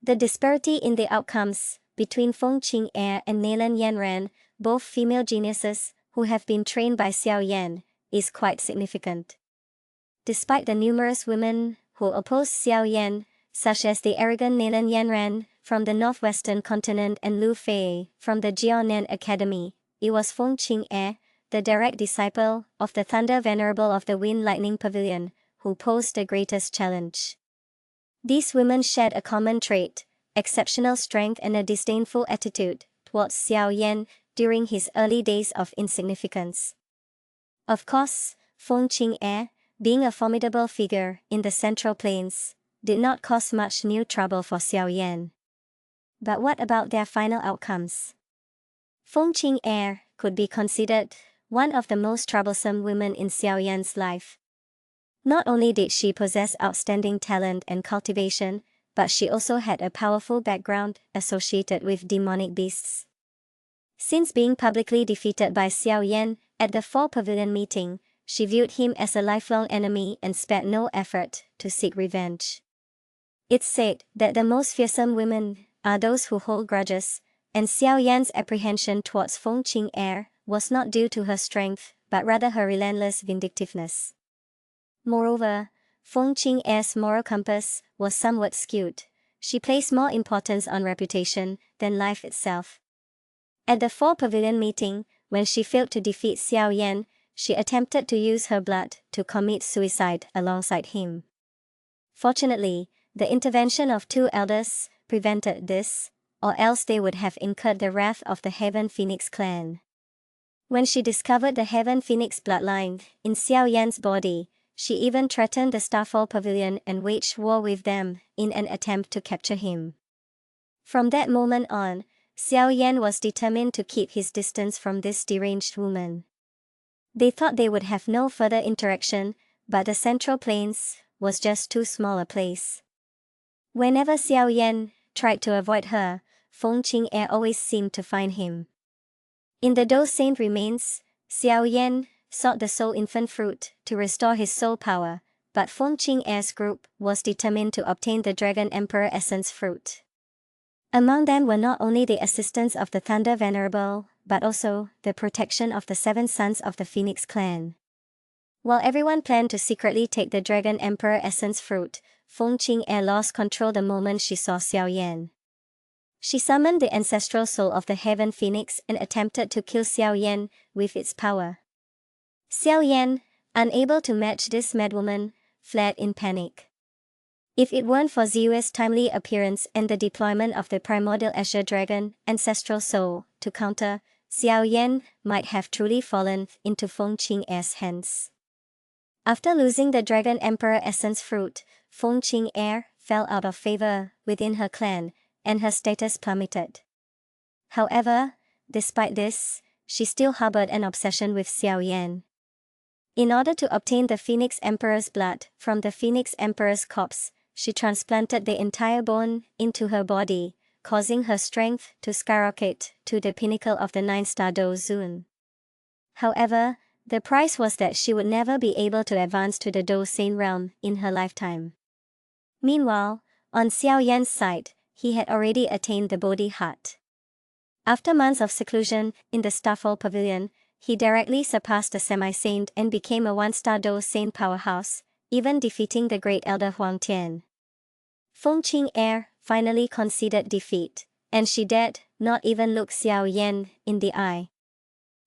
The disparity in the outcomes between Feng Qing'er and Nalan Yanran, both female geniuses who have been trained by Xiao Yan, is quite significant. Despite the numerous women who opposed Xiao Yan, such as the arrogant Nalan Yanran from the northwestern continent and Lu Fei from the Jiaonan Academy, it was Feng Qing'er, the direct disciple of the Thunder Venerable of the Wind Lightning Pavilion, who posed the greatest challenge. These women shared a common trait, exceptional strength and a disdainful attitude towards Xiao Yan during his early days of insignificance. Of course, Feng Qing'er, being a formidable figure in the Central Plains, did not cause much new trouble for Xiao Yan. But what about their final outcomes? Feng Qing'er could be considered one of the most troublesome women in Xiao Yan's life. Not only did she possess outstanding talent and cultivation, but she also had a powerful background associated with demonic beasts. Since being publicly defeated by Xiao Yan at the Fall Pavilion meeting, she viewed him as a lifelong enemy and spared no effort to seek revenge. It's said that the most fearsome women are those who hold grudges, and Xiao Yan's apprehension towards Feng Qing'er was not due to her strength, but rather her relentless vindictiveness. Moreover, Feng Qing'er's moral compass was somewhat skewed. She placed more importance on reputation than life itself. At the Fall Pavilion meeting, when she failed to defeat Xiao Yan, she attempted to use her blood to commit suicide alongside him. Fortunately, the intervention of two elders prevented this, or else they would have incurred the wrath of the Heaven Phoenix clan. When she discovered the Heaven Phoenix bloodline in Xiao Yan's body, she even threatened the Starfall Pavilion and waged war with them in an attempt to capture him. From that moment on, Xiao Yan was determined to keep his distance from this deranged woman. They thought they would have no further interaction, but the Central Plains was just too small a place. Whenever Xiao Yan tried to avoid her, Feng Qing'er always seemed to find him. In the Do Saint remains, Xiao Yan sought the Soul Infant Fruit to restore his soul power, but Feng Qing'er's group was determined to obtain the Dragon Emperor Essence Fruit. Among them were not only the assistance of the Thunder Venerable, but also the protection of the 7 sons of the Phoenix clan. While everyone planned to secretly take the Dragon Emperor Essence Fruit, Feng Qing'er lost control the moment she saw Xiao Yan. She summoned the ancestral soul of the Heaven Phoenix and attempted to kill Xiao Yan with its power. Xiao Yan, unable to match this madwoman, fled in panic. If it weren't for Ziu's timely appearance and the deployment of the primordial Azure Dragon ancestral soul to counter, Xiao Yan might have truly fallen into Feng Qing'er's hands. After losing the Dragon Emperor Essence Fruit, Feng Qing'er fell out of favor within her clan, and her status plummeted. However, despite this, she still harbored an obsession with Xiao Yan. In order to obtain the Phoenix Emperor's blood from the Phoenix Emperor's corpse, she transplanted the entire bone into her body, causing her strength to skyrocket to the pinnacle of the 9-star Do Zone. However, the price was that she would never be able to advance to the Do Saint realm in her lifetime. Meanwhile, on Xiao Yan's side, he had already attained the Bodhi Heart. After months of seclusion in the Starfall Pavilion, he directly surpassed the semi-saint and became a 1-star Do Saint powerhouse, even defeating the great elder Huang Tian. Feng Qing'er finally conceded defeat, and she dared not even look Xiao Yan in the eye.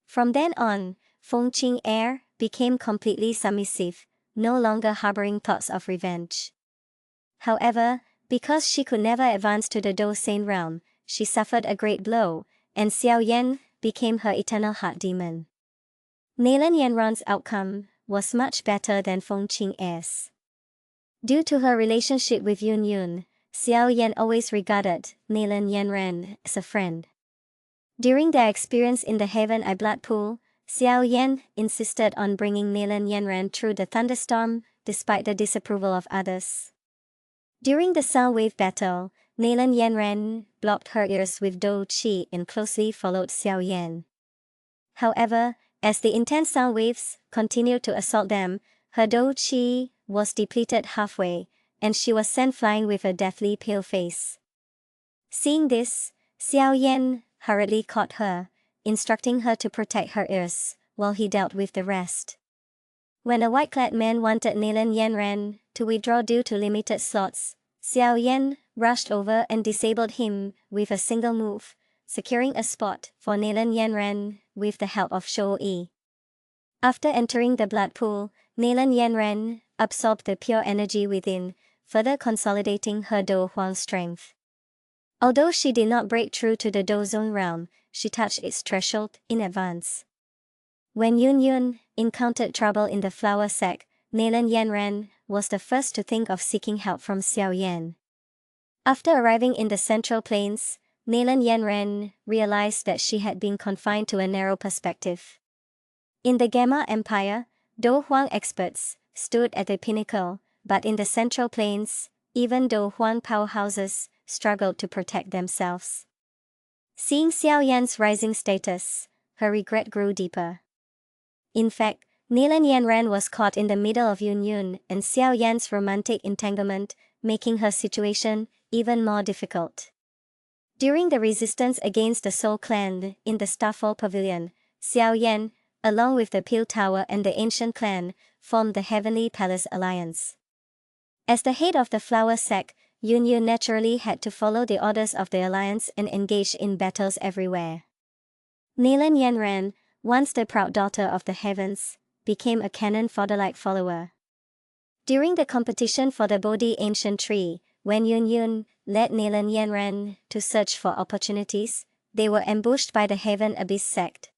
From then on, Feng Qing'er became completely submissive, no longer harboring thoughts of revenge. However, because she could never advance to the Do Saint realm, she suffered a great blow, and Xiao Yan became her eternal heart demon. Nalan Yanran's outcome was much better than Feng Qing'er's. Due to her relationship with Yun Yun, Xiao Yan always regarded Nalan Yanran as a friend. During their experience in the Heaven Eye Blood Pool, Xiao Yan insisted on bringing Nalan Yanran through the thunderstorm, despite the disapproval of others. During the sound wave battle, Nalan Yanran blocked her ears with Do Qi and closely followed Xiao Yan. However, as the intense sound waves continued to assault them, her Do Qi was depleted halfway, and she was sent flying with a deathly pale face. Seeing this, Xiao Yan hurriedly caught her, instructing her to protect her ears, while he dealt with the rest. When a white-clad man wanted Nalan Yanran to withdraw due to limited slots, Xiao Yan rushed over and disabled him with a single move, securing a spot for Nalan Yanran with the help of Shou Yi. After entering the blood pool, Nalan Yanran absorbed the pure energy within, further consolidating her Do Huang strength. Although she did not break through to the Do Zone realm, she touched its threshold in advance. When Yun Yun encountered trouble in the flower sack, Nalan Yanran was the first to think of seeking help from Xiao Yan. After arriving in the Central Plains, Nalan Yanran realized that she had been confined to a narrow perspective. In the Gamma Empire, Do Huang experts stood at the pinnacle, but in the Central Plains, even Do Huang powerhouses struggled to protect themselves. Seeing Xiao Yan's rising status, her regret grew deeper. In fact, Nalan Yanran was caught in the middle of Yun Yun and Xiao Yan's romantic entanglement, making her situation even more difficult. During the resistance against the Soul Clan in the Starfall Pavilion, Xiao Yan, along with the Peel Tower and the Ancient Clan, formed the Heavenly Palace Alliance. As the head of the flower sect, Yun Yun naturally had to follow the orders of the alliance and engage in battles everywhere. Nalan Yanran, once the proud daughter of the heavens, became a cannon fodder-like follower. During the competition for the Bodhi Ancient Tree, when Yun Yun led Nalan Yanran to search for opportunities, they were ambushed by the Heaven Abyss sect.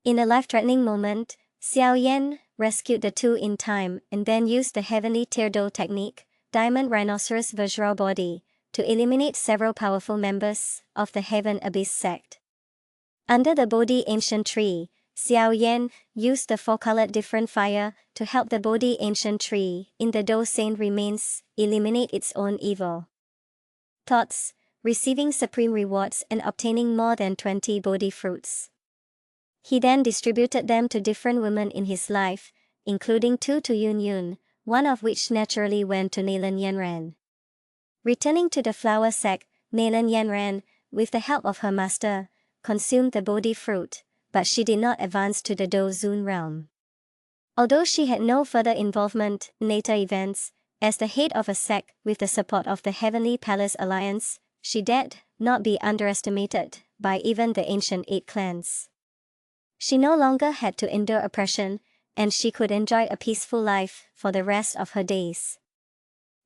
In a life-threatening moment, Xiao Yan rescued the two in time and then used the Heavenly Teardo technique, Diamond Rhinoceros Vajra Body, to eliminate several powerful members of the Heaven Abyss sect. Under the Bodhi Ancient Tree, Xiao Yan used the four-colored different fire to help the Bodhi Ancient Tree in the Do Saint remains eliminate its own evil thoughts, receiving supreme rewards and obtaining more than 20 Bodhi fruits. He then distributed them to different women in his life, including 2 to Yun Yun, one of which naturally went to Nalan Yanran. Returning to the flower sack, Nalan Yanran, with the help of her master, consumed the Bodhi fruit, but she did not advance to the Do Zun realm. Although she had no further involvement in later events, as the head of a sect with the support of the Heavenly Palace Alliance, she dared not be underestimated by even the ancient 8 clans. She no longer had to endure oppression, and she could enjoy a peaceful life for the rest of her days.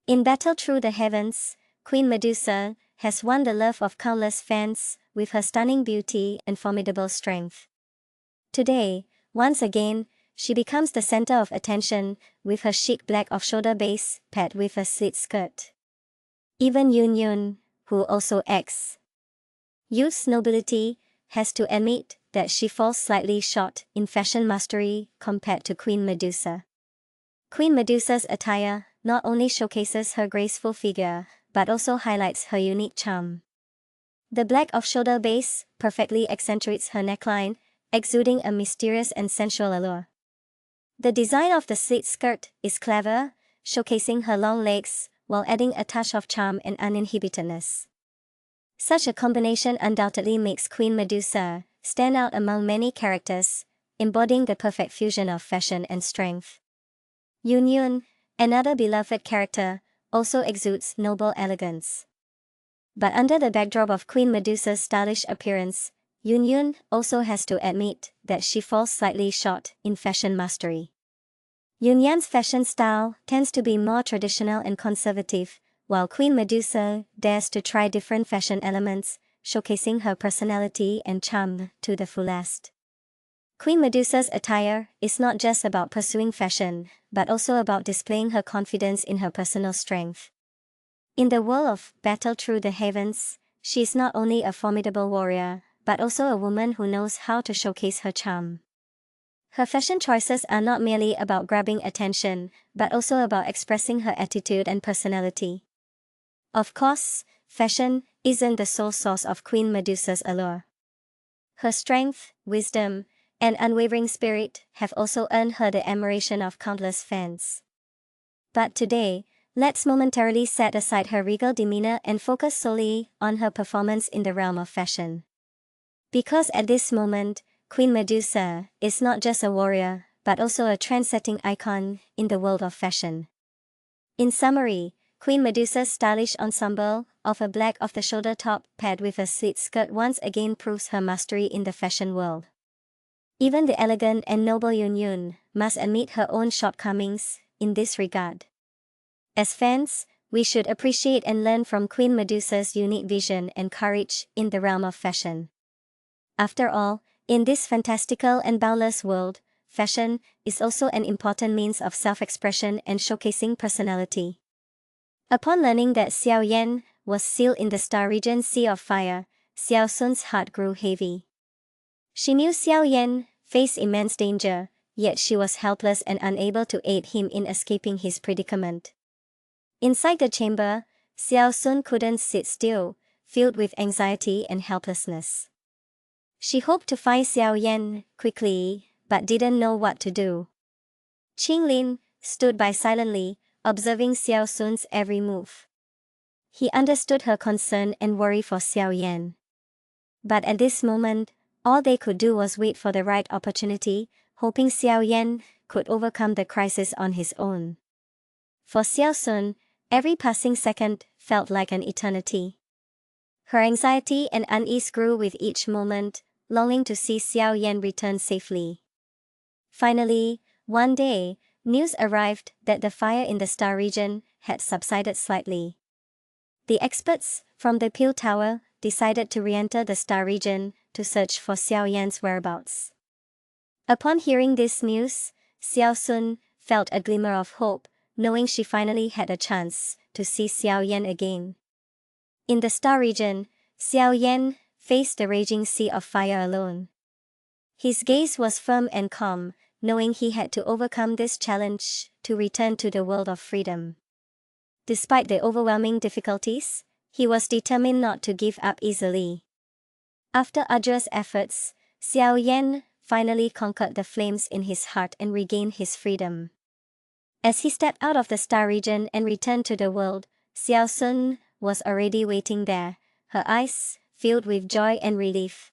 In battle through the heavens, Queen Medusa has won the love of countless fans with her stunning beauty and formidable strength. Today, once again, she becomes the center of attention with her chic black off-shoulder base paired with a slit skirt. Even Yun Yun, who also exudes nobility, has to admit that she falls slightly short in fashion mastery compared to Queen Medusa. Queen Medusa's attire not only showcases her graceful figure, but also highlights her unique charm. The black off-shoulder base perfectly accentuates her neckline, exuding a mysterious and sensual allure. The design of the slit skirt is clever, showcasing her long legs, while adding a touch of charm and uninhibitedness. Such a combination undoubtedly makes Queen Medusa stand out among many characters, embodying the perfect fusion of fashion and strength. Yun Yun, another beloved character, also exudes noble elegance. But under the backdrop of Queen Medusa's stylish appearance, Yun Yun also has to admit that she falls slightly short in fashion mastery. Yun Yan's fashion style tends to be more traditional and conservative, while Queen Medusa dares to try different fashion elements, showcasing her personality and charm to the fullest. Queen Medusa's attire is not just about pursuing fashion, but also about displaying her confidence in her personal strength. In the world of battle through the heavens, she is not only a formidable warrior, but also a woman who knows how to showcase her charm. Her fashion choices are not merely about grabbing attention, but also about expressing her attitude and personality. Of course, fashion isn't the sole source of Queen Medusa's allure. Her strength, wisdom, and unwavering spirit have also earned her the admiration of countless fans. But today, Let's momentarily set aside her regal demeanor and focus solely on her performance in the realm of fashion. Because at this moment, Queen Medusa is not just a warrior, but also a trend-setting icon in the world of fashion. In summary, Queen Medusa's stylish ensemble of a black off-the-shoulder top paired with a slit skirt once again proves her mastery in the fashion world. Even the elegant and noble Yun must admit her own shortcomings in this regard. As fans, we should appreciate and learn from Queen Medusa's unique vision and courage in the realm of fashion. After all, in this fantastical and boundless world, fashion is also an important means of self-expression and showcasing personality. Upon learning that Xiao Yan was sealed in the star region Sea of Fire, Xiao Sun's heart grew heavy. She knew Xiao Yan faced immense danger, yet she was helpless and unable to aid him in escaping his predicament. Inside the chamber, Xiao Sun couldn't sit still, filled with anxiety and helplessness. She hoped to find Xiao Yan quickly, but didn't know what to do. Qinglin stood by silently, observing Xiao Sun's every move. He understood her concern and worry for Xiao Yan. But at this moment, all they could do was wait for the right opportunity, hoping Xiao Yan could overcome the crisis on his own. For Xiao Sun, every passing second felt like an eternity. Her anxiety and unease grew with each moment, longing to see Xiao Yan return safely. Finally, one day, news arrived that the fire in the star region had subsided slightly. The experts from the Peel Tower decided to re-enter the star region to search for Xiao Yan's whereabouts. Upon hearing this news, Xiao Sun felt a glimmer of hope, knowing she finally had a chance to see Xiao Yan again. In the star region, Xiao Yan faced the raging sea of fire alone. His gaze was firm and calm, knowing he had to overcome this challenge to return to the world of freedom. Despite the overwhelming difficulties, he was determined not to give up easily. After arduous efforts, Xiao Yan finally conquered the flames in his heart and regained his freedom. As he stepped out of the star region and returned to the world, Xiao Sun was already waiting there, her eyes filled with joy and relief.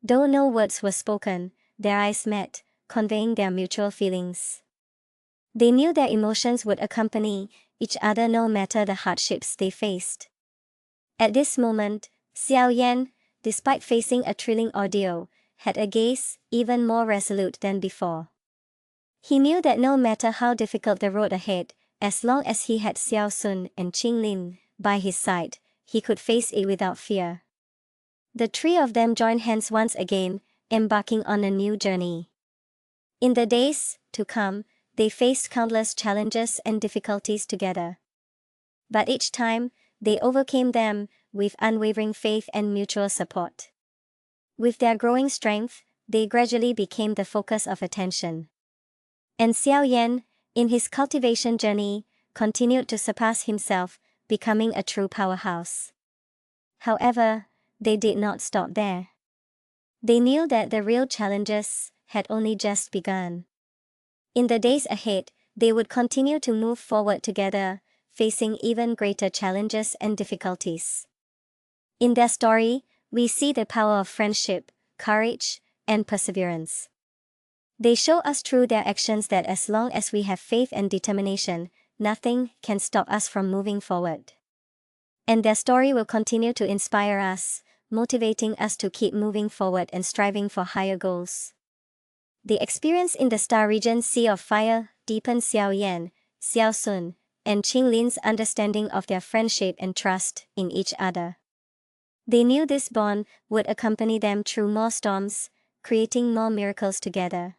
Though no words were spoken, their eyes met, conveying their mutual feelings. They knew their emotions would accompany each other no matter the hardships they faced. At this moment, Xiao Yan, despite facing a thrilling ordeal, had a gaze even more resolute than before. He knew that no matter how difficult the road ahead, as long as he had Xiao Sun and Qinglin by his side, he could face it without fear. The three of them joined hands once again, embarking on a new journey. In the days to come, they faced countless challenges and difficulties together. But each time, they overcame them with unwavering faith and mutual support. With their growing strength, they gradually became the focus of attention. And Xiao Yan, in his cultivation journey, continued to surpass himself, becoming a true powerhouse. However, they did not stop there. They knew that the real challenges had only just begun. In the days ahead, they would continue to move forward together, facing even greater challenges and difficulties. In their story, we see the power of friendship, courage, and perseverance. They show us through their actions that as long as we have faith and determination, nothing can stop us from moving forward. And their story will continue to inspire us, motivating us to keep moving forward and striving for higher goals. The experience in the star region Sea of Fire deepened Xiao Yan, Xiao Sun, and Qinglin's understanding of their friendship and trust in each other. They knew this bond would accompany them through more storms, creating more miracles together.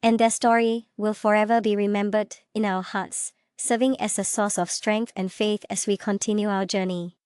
And their story will forever be remembered in our hearts, serving as a source of strength and faith as we continue our journey.